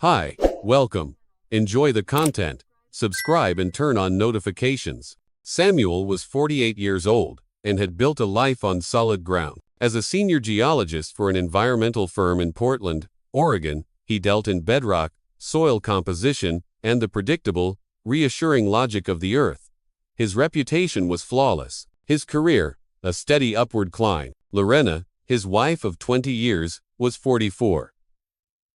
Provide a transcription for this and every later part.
Hi, welcome. Enjoy the content, subscribe and turn on notifications. Samuel was 48 years old and had built a life on solid ground. As a senior geologist for an environmental firm in Portland, Oregon, he dealt in bedrock, soil composition, and the predictable, reassuring logic of the earth. His reputation was flawless. His career, a steady upward climb. Lorena, his wife of 20 years, was 44.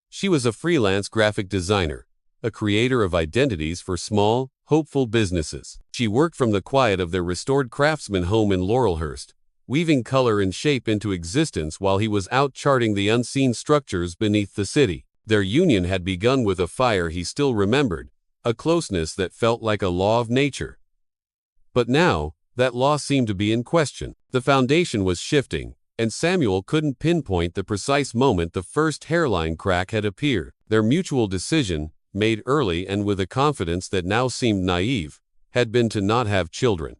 She was a freelance graphic designer, a creator of identities for small, hopeful businesses. She worked from the quiet of their restored craftsman home in Laurelhurst, weaving color and shape into existence while he was out charting the unseen structures beneath the city. Their union had begun with a fire he still remembered, a closeness that felt like a law of nature. But now, that law seemed to be in question. The foundation was shifting, and Samuel couldn't pinpoint the precise moment the first hairline crack had appeared. Their mutual decision, made early and with a confidence that now seemed naive, had been to not have children.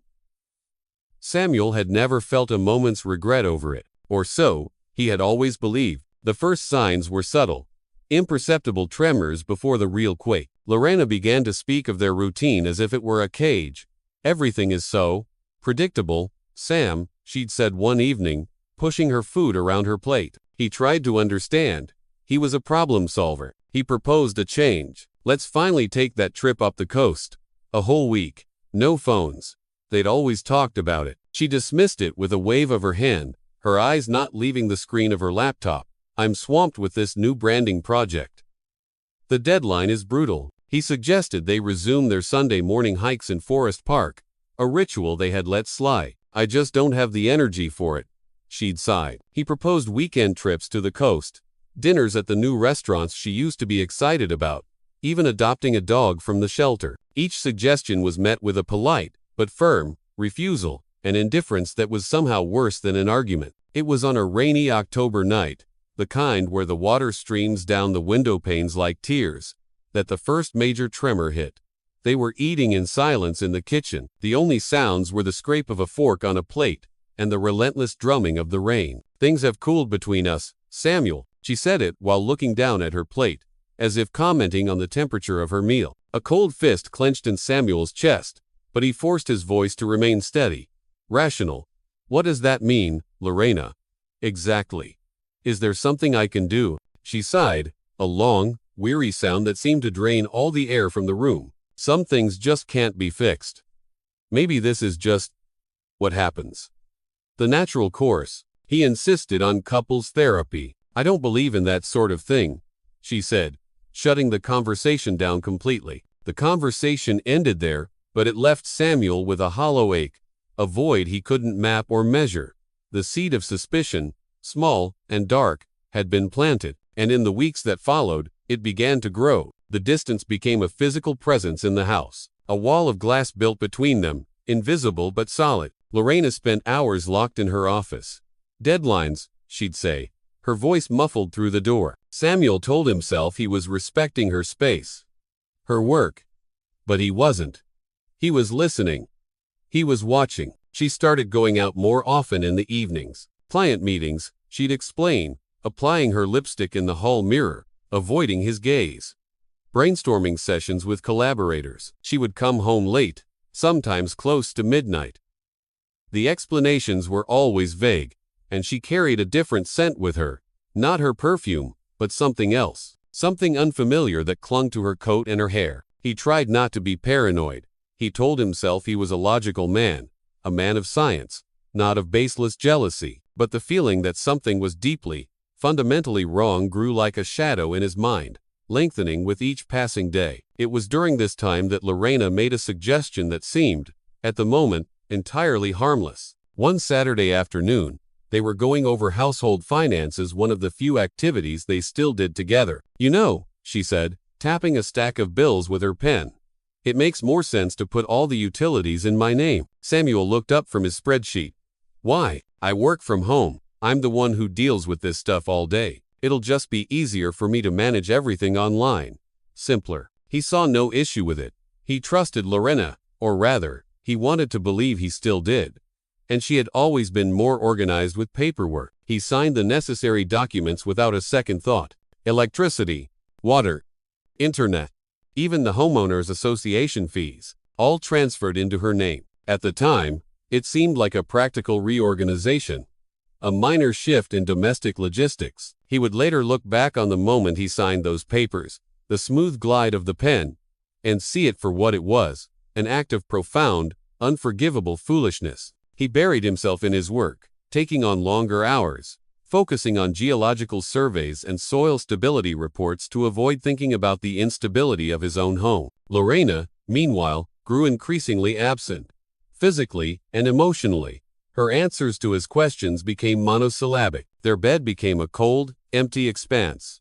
Samuel had never felt a moment's regret over it, or so he had always believed. The first signs were subtle, imperceptible tremors before the real quake. Lorena began to speak of their routine as if it were a cage. "Everything is so predictable, Sam," she'd said one evening, pushing her food around her plate. He tried to understand. He was a problem solver. He proposed a change. "Let's finally take that trip up the coast. A whole week. No phones." They'd always talked about it. She dismissed it with a wave of her hand, her eyes not leaving the screen of her laptop. "I'm swamped with this new branding project. The deadline is brutal." He suggested they resume their Sunday morning hikes in Forest Park, a ritual they had let slide. "I just don't have the energy for it," she'd sighed. He proposed weekend trips to the coast, dinners at the new restaurants she used to be excited about, even adopting a dog from the shelter. Each suggestion was met with a polite, but firm, refusal, an indifference that was somehow worse than an argument. It was on a rainy October night, the kind where the water streams down the window panes like tears, that the first major tremor hit. They were eating in silence in the kitchen. The only sounds were the scrape of a fork on a plate and the relentless drumming of the rain. "Things have cooled between us, Samuel." She said it while looking down at her plate, as if commenting on the temperature of her meal. A cold fist clenched in Samuel's chest, but he forced his voice to remain steady, rational. "What does that mean, Lorena? Exactly. Is there something I can do?" She sighed, a long, weary sound that seemed to drain all the air from the room. "Some things just can't be fixed. Maybe this is just what happens. The natural course." He insisted on couples therapy. "I don't believe in that sort of thing," she said, shutting the conversation down completely. The conversation ended there, but it left Samuel with a hollow ache, a void he couldn't map or measure. The seed of suspicion, small and dark, had been planted, and in the weeks that followed, it began to grow. The distance became a physical presence in the house. A wall of glass built between them, invisible but solid. Lorena spent hours locked in her office. "Deadlines," she'd say, her voice muffled through the door. Samuel told himself he was respecting her space, her work. But he wasn't. He was listening. He was watching. She started going out more often in the evenings. Client meetings, she'd explain, applying her lipstick in the hall mirror, avoiding his gaze. Brainstorming sessions with collaborators. She would come home late, sometimes close to midnight. The explanations were always vague, and she carried a different scent with her, not her perfume, but something else, something unfamiliar that clung to her coat and her hair. He tried not to be paranoid. He told himself he was a logical man, a man of science, not of baseless jealousy, but the feeling that something was deeply, fundamentally wrong grew like a shadow in his mind, lengthening with each passing day. It was during this time that Lorena made a suggestion that seemed, at the moment, entirely harmless. One Saturday afternoon, they were going over household finances, one of the few activities they still did together. "You know," she said, tapping a stack of bills with her pen, "it makes more sense to put all the utilities in my name." Samuel looked up from his spreadsheet. "Why?" "I work from home. I'm the one who deals with this stuff all day. It'll just be easier for me to manage everything online. Simpler." He saw no issue with it. He trusted Lorena, or rather, he wanted to believe he still did. And she had always been more organized with paperwork. He signed the necessary documents without a second thought. Electricity, water, internet, even the homeowners association fees, all transferred into her name. At the time, it seemed like a practical reorganization, a minor shift in domestic logistics. He would later look back on the moment he signed those papers, the smooth glide of the pen, and see it for what it was, an act of profound, unforgivable foolishness. He buried himself in his work, taking on longer hours, focusing on geological surveys and soil stability reports to avoid thinking about the instability of his own home. Lorena, meanwhile, grew increasingly absent, physically and emotionally. Her answers to his questions became monosyllabic. Their bed became a cold, empty expanse.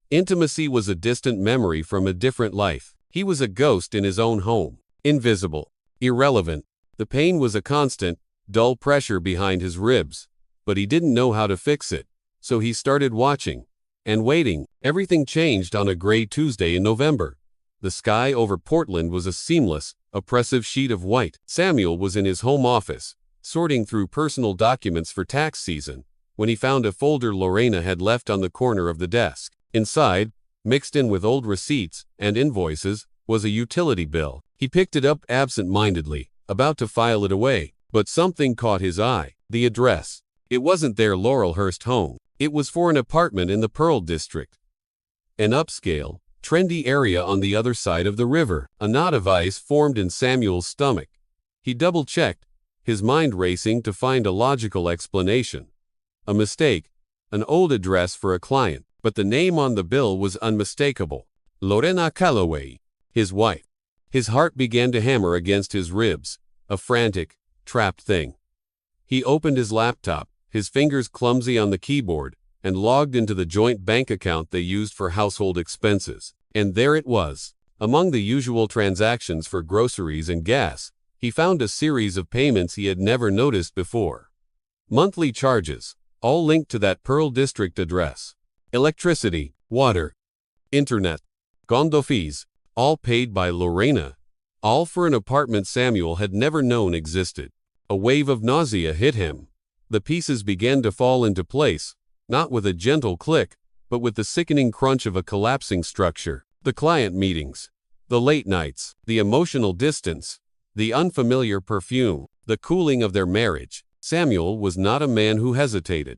Intimacy was a distant memory from a different life. He was a ghost in his own home, invisible, irrelevant. The pain was a constant, dull pressure behind his ribs, but he didn't know how to fix it, so he started watching and waiting. Everything changed on a gray Tuesday in November. The sky over Portland was a seamless, oppressive sheet of white. Samuel was in his home office, sorting through personal documents for tax season, when he found a folder Lorena had left on the corner of the desk. Inside, mixed in with old receipts and invoices, was a utility bill. He picked it up absent-mindedly, about to file it away, but something caught his eye. The address. It wasn't their Laurelhurst home. It was for an apartment in the Pearl District, an upscale, trendy area on the other side of the river. A knot of ice formed in Samuel's stomach. He double-checked, his mind racing to find a logical explanation. A mistake, an old address for a client, but the name on the bill was unmistakable. Lorena Calloway, his wife. His heart began to hammer against his ribs, a frantic, trapped thing. He opened his laptop, his fingers clumsy on the keyboard, and logged into the joint bank account they used for household expenses. And there it was. Among the usual transactions for groceries and gas, he found a series of payments he had never noticed before. Monthly charges, all linked to that Pearl District address. Electricity, water, internet, condo fees, all paid by Lorena, all for an apartment Samuel had never known existed. A wave of nausea hit him. The pieces began to fall into place, not with a gentle click, but with the sickening crunch of a collapsing structure. The client meetings, the late nights, the emotional distance, the unfamiliar perfume, the cooling of their marriage. Samuel was not a man who hesitated.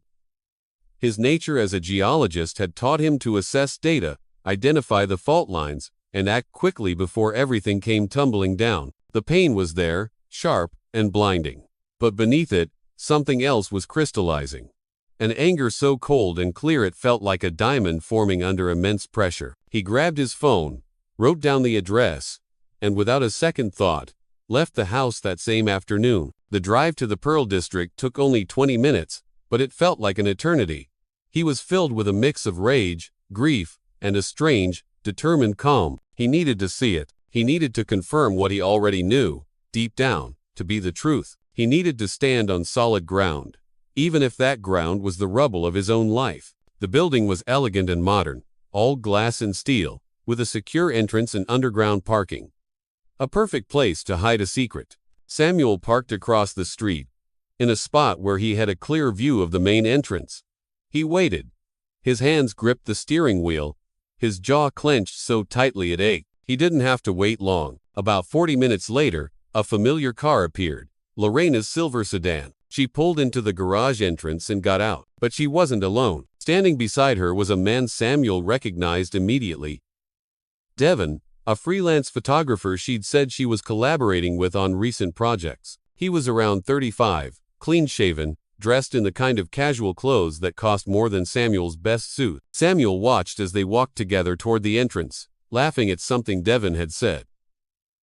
His nature as a geologist had taught him to assess data, identify the fault lines, and act quickly before everything came tumbling down. The pain was there, sharp and blinding. But beneath it, something else was crystallizing. An anger so cold and clear it felt like a diamond forming under immense pressure. He grabbed his phone, wrote down the address, and without a second thought, left the house that same afternoon. The drive to the Pearl District took only 20 minutes, but it felt like an eternity. He was filled with a mix of rage, grief, and a strange, determined calm. He needed to see it. He needed to confirm what he already knew, deep down, to be the truth. He needed to stand on solid ground, even if that ground was the rubble of his own life. The building was elegant and modern, all glass and steel, with a secure entrance and underground parking. A perfect place to hide a secret. Samuel parked across the street, in a spot where he had a clear view of the main entrance. He waited. His hands gripped the steering wheel, his jaw clenched so tightly it ached. He didn't have to wait long. About 40 minutes later, a familiar car appeared, Lorena's silver sedan. She pulled into the garage entrance and got out, but she wasn't alone. Standing beside her was a man Samuel recognized immediately. Devon, a freelance photographer she'd said she was collaborating with on recent projects. He was around 35, clean-shaven, dressed in the kind of casual clothes that cost more than Samuel's best suit. Samuel watched as they walked together toward the entrance, laughing at something Devon had said.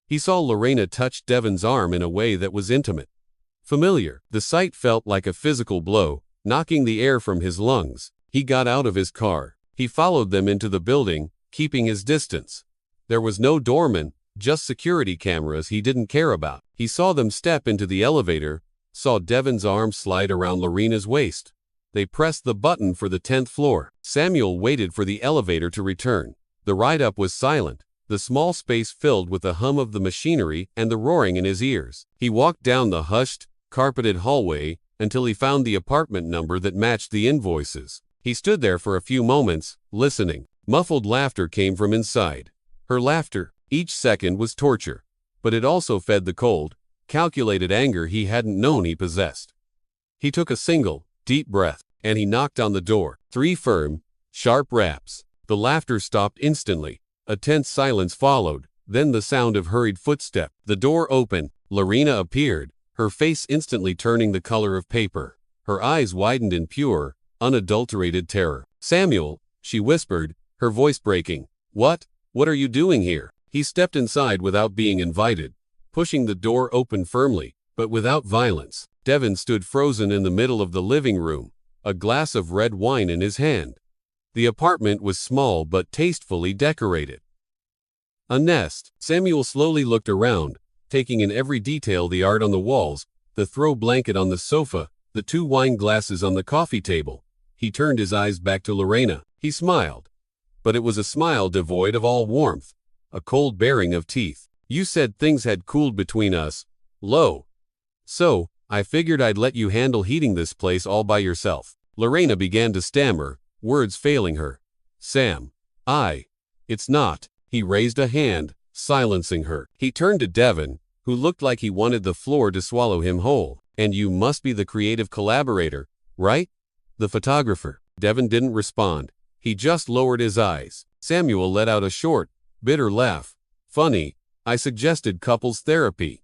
He saw Lorena touch Devon's arm in a way that was intimate, familiar. The sight felt like a physical blow, knocking the air from his lungs. He got out of his car. He followed them into the building, keeping his distance. There was no doorman, just security cameras he didn't care about. He saw them step into the elevator, saw Devon's arm slide around Lorena's waist. They pressed the button for the 10th floor. Samuel waited for the elevator to return. The ride-up was silent, the small space filled with the hum of the machinery and the roaring in his ears. He walked down the hushed, carpeted hallway until he found the apartment number that matched the invoices. He stood there for a few moments, listening. Muffled laughter came from inside. Her laughter, each second, was torture, but it also fed the cold, calculated anger he hadn't known he possessed. He took a single, deep breath, and he knocked on the door. 3 firm, sharp raps. The laughter stopped instantly. A tense silence followed, then the sound of hurried footsteps. The door opened. Lorena appeared, her face instantly turning the color of paper. Her eyes widened in pure, unadulterated terror. "Samuel," she whispered, her voice breaking. What are you doing here?" He stepped inside without being invited, pushing the door open firmly, but without violence. Devin stood frozen in the middle of the living room, a glass of red wine in his hand. The apartment was small but tastefully decorated. A nest. Samuel slowly looked around, taking in every detail: the art on the walls, the throw blanket on the sofa, the 2 wine glasses on the coffee table. He turned his eyes back to Lorena. He smiled. But it was a smile devoid of all warmth, a cold baring of teeth. "You said things had cooled between us, Lo. So, I figured I'd let you handle heating this place all by yourself." Lorena began to stammer, words failing her. "Sam, it's not." He raised a hand, silencing her. He turned to Devin, who looked like he wanted the floor to swallow him whole. "And you must be the creative collaborator, right? The photographer." Devin didn't respond. He just lowered his eyes. Samuel let out a short, bitter laugh. "Funny, I suggested couples therapy.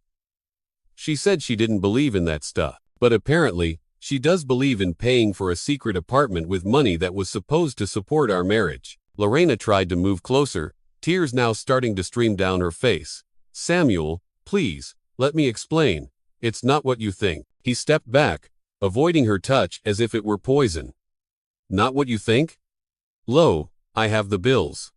She said she didn't believe in that stuff. But apparently, she does believe in paying for a secret apartment with money that was supposed to support our marriage." Lorena tried to move closer, tears now starting to stream down her face. "Samuel, please, let me explain. It's not what you think." He stepped back, avoiding her touch as if it were poison. "Not what you think? Lo, I have the bills.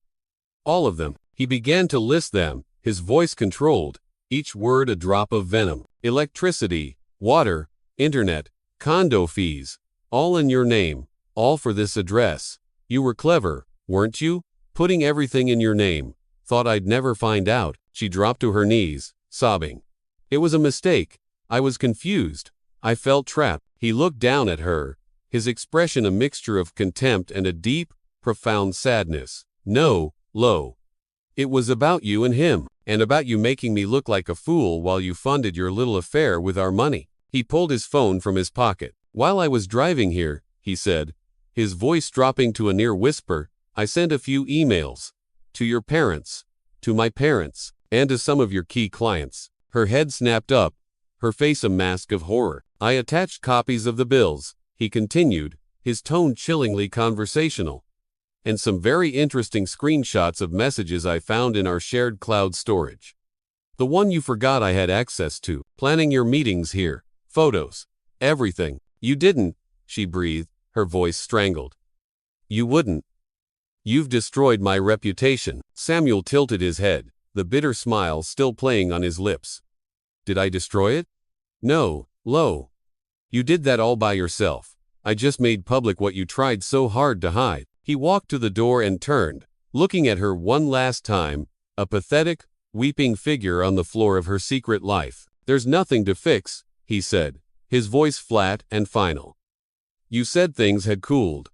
All of them." He began to list them, his voice controlled, each word a drop of venom. "Electricity, water, internet, condo fees, all in your name, all for this address. You were clever, weren't you? Putting everything in your name. Thought I'd never find out." She dropped to her knees, sobbing. "It was a mistake. I was confused. I felt trapped." He looked down at her, his expression a mixture of contempt and a deep, profound sadness. "No, Lo. It was about you and him, and about you making me look like a fool while you funded your little affair with our money." He pulled his phone from his pocket. "While I was driving here," he said, his voice dropping to a near whisper, "I sent a few emails. To your parents, to my parents, and to some of your key clients." Her head snapped up, her face a mask of horror. "I attached copies of the bills," he continued, his tone chillingly conversational, "and some very interesting screenshots of messages I found in our shared cloud storage. The one you forgot I had access to. Planning your meetings here. Photos. Everything." "You didn't," she breathed, her voice strangled. "You wouldn't. You've destroyed my reputation." Samuel tilted his head, the bitter smile still playing on his lips. "Did I destroy it? No, Lo. You did that all by yourself. I just made public what you tried so hard to hide." He walked to the door and turned, looking at her one last time, a pathetic, weeping figure on the floor of her secret life. "There's nothing to fix," he said, his voice flat and final. "You said things had cooled.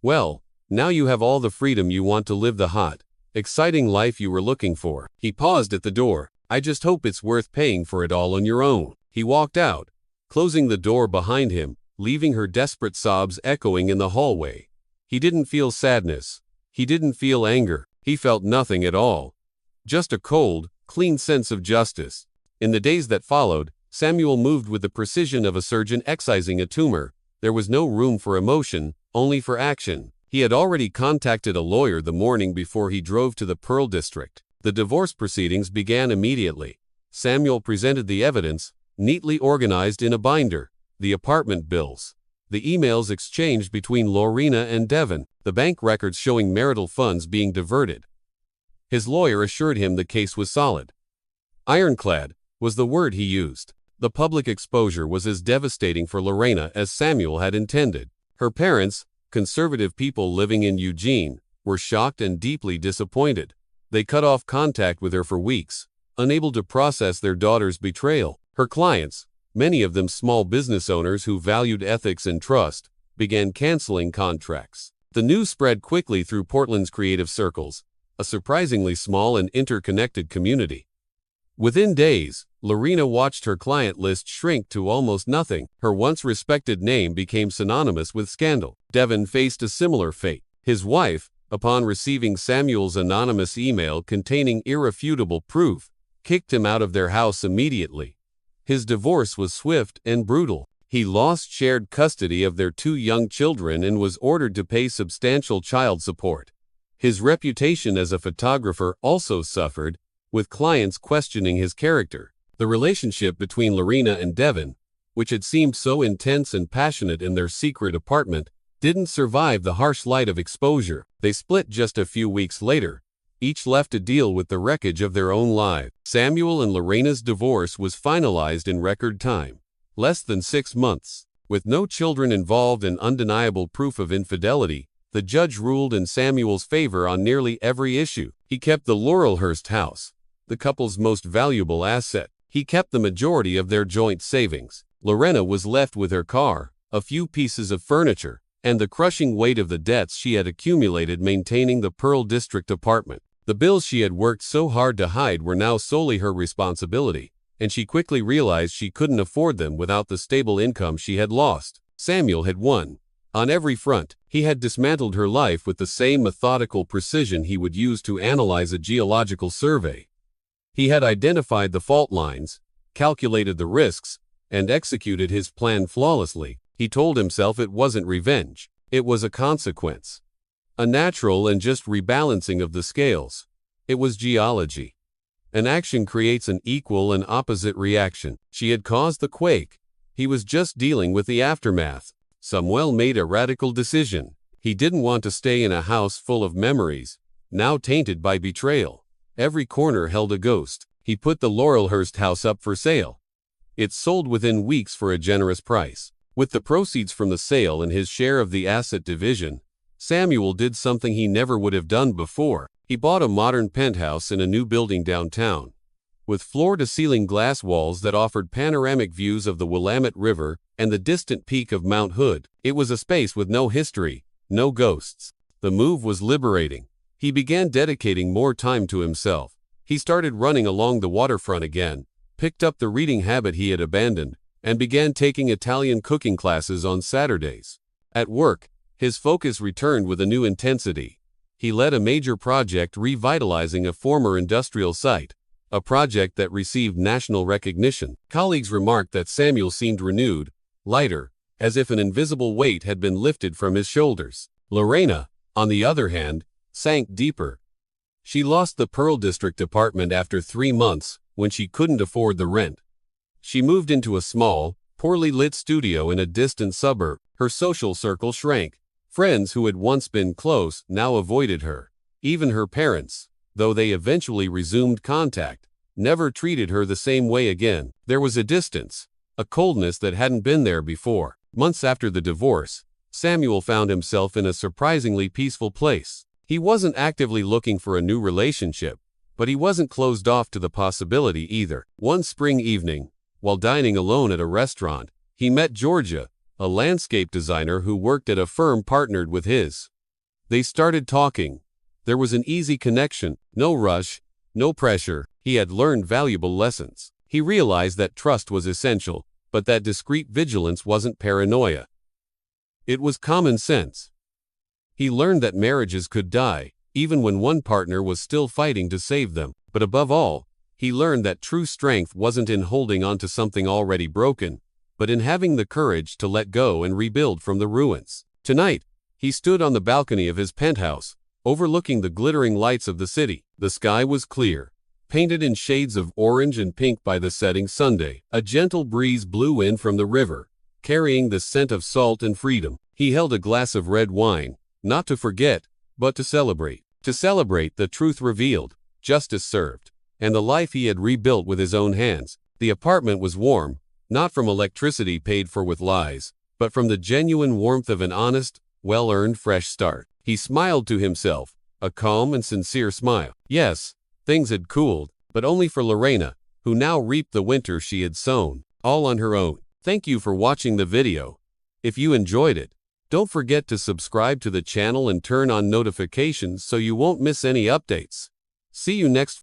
Well, now you have all the freedom you want to live the hot, exciting life you were looking for." He paused at the door. "I just hope it's worth paying for it all on your own." He walked out, closing the door behind him, leaving her desperate sobs echoing in the hallway. He didn't feel sadness. He didn't feel anger. He felt nothing at all. Just a cold, clean sense of justice. In the days that followed, Samuel moved with the precision of a surgeon excising a tumor. There was no room for emotion, only for action. He had already contacted a lawyer the morning before he drove to the Pearl District. The divorce proceedings began immediately. Samuel presented the evidence, neatly organized in a binder: the apartment bills, the emails exchanged between Lorena and Devin, the bank records showing marital funds being diverted. His lawyer assured him the case was solid. Ironclad was the word he used. The public exposure was as devastating for Lorena as Samuel had intended. Her parents, conservative people living in Eugene, were shocked and deeply disappointed. They cut off contact with her for weeks, unable to process their daughter's betrayal. Her clients, many of them small business owners who valued ethics and trust, began canceling contracts. The news spread quickly through Portland's creative circles, a surprisingly small and interconnected community. Within days, Lorena watched her client list shrink to almost nothing. Her once respected name became synonymous with scandal. Devin faced a similar fate. His wife, upon receiving Samuel's anonymous email containing irrefutable proof, kicked him out of their house immediately. His divorce was swift and brutal. He lost shared custody of their 2 young children and was ordered to pay substantial child support. His reputation as a photographer also suffered, with clients questioning his character. The relationship between Lorena and Devin, which had seemed so intense and passionate in their secret apartment, didn't survive the harsh light of exposure. They split just a few weeks later, each left to deal with the wreckage of their own lives. Samuel and Lorena's divorce was finalized in record time, less than 6 months. With no children involved and undeniable proof of infidelity, the judge ruled in Samuel's favor on nearly every issue. He kept the Laurelhurst house, the couple's most valuable asset. He kept the majority of their joint savings. Lorena was left with her car, a few pieces of furniture, and the crushing weight of the debts she had accumulated maintaining the Pearl District apartment. The bills she had worked so hard to hide were now solely her responsibility, and she quickly realized she couldn't afford them without the stable income she had lost. Samuel had won. On every front, he had dismantled her life with the same methodical precision he would use to analyze a geological survey. He had identified the fault lines, calculated the risks, and executed his plan flawlessly. He told himself it wasn't revenge, it was a consequence. A natural and just rebalancing of the scales. It was geology. An action creates an equal and opposite reaction. She had caused the quake. He was just dealing with the aftermath. Samuel made a radical decision. He didn't want to stay in a house full of memories, now tainted by betrayal. Every corner held a ghost. He put the Laurelhurst house up for sale. It sold within weeks for a generous price. With the proceeds from the sale and his share of the asset division, Samuel did something he never would have done before. He bought a modern penthouse in a new building downtown, with floor-to-ceiling glass walls that offered panoramic views of the Willamette River and the distant peak of Mount Hood. It was a space with no history, no ghosts. The move was liberating. He began dedicating more time to himself. He started running along the waterfront again, picked up the reading habit he had abandoned, and began taking Italian cooking classes on Saturdays. At work, his focus returned with a new intensity. He led a major project revitalizing a former industrial site, a project that received national recognition. Colleagues remarked that Samuel seemed renewed, lighter, as if an invisible weight had been lifted from his shoulders. Lorena, on the other hand, sank deeper. She lost the Pearl District apartment after 3 months, when she couldn't afford the rent. She moved into a small, poorly lit studio in a distant suburb. Her social circle shrank. Friends who had once been close now avoided her. Even her parents, though they eventually resumed contact, never treated her the same way again. There was a distance, a coldness that hadn't been there before. Months after the divorce, Samuel found himself in a surprisingly peaceful place. He wasn't actively looking for a new relationship, but he wasn't closed off to the possibility either. One spring evening, while dining alone at a restaurant, he met Georgia, a landscape designer who worked at a firm partnered with his. They started talking. There was an easy connection, no rush, no pressure. He had learned valuable lessons. He realized that trust was essential, but that discreet vigilance wasn't paranoia. It was common sense. He learned that marriages could die, even when one partner was still fighting to save them. But above all, he learned that true strength wasn't in holding on to something already broken, but in having the courage to let go and rebuild from the ruins. Tonight, he stood on the balcony of his penthouse, overlooking the glittering lights of the city. The sky was clear, painted in shades of orange and pink by the setting sun. A gentle breeze blew in from the river, carrying the scent of salt and freedom. He held a glass of red wine, not to forget, but to celebrate. To celebrate the truth revealed, justice served, and the life he had rebuilt with his own hands. The apartment was warm, not from electricity paid for with lies, but from the genuine warmth of an honest, well-earned fresh start. He smiled to himself, a calm and sincere smile. Yes, things had cooled, but only for Lorena, who now reaped the winter she had sown, all on her own. Thank you for watching the video. If you enjoyed it, Don't forget to subscribe to the channel and turn on notifications so you won't miss any updates. See you next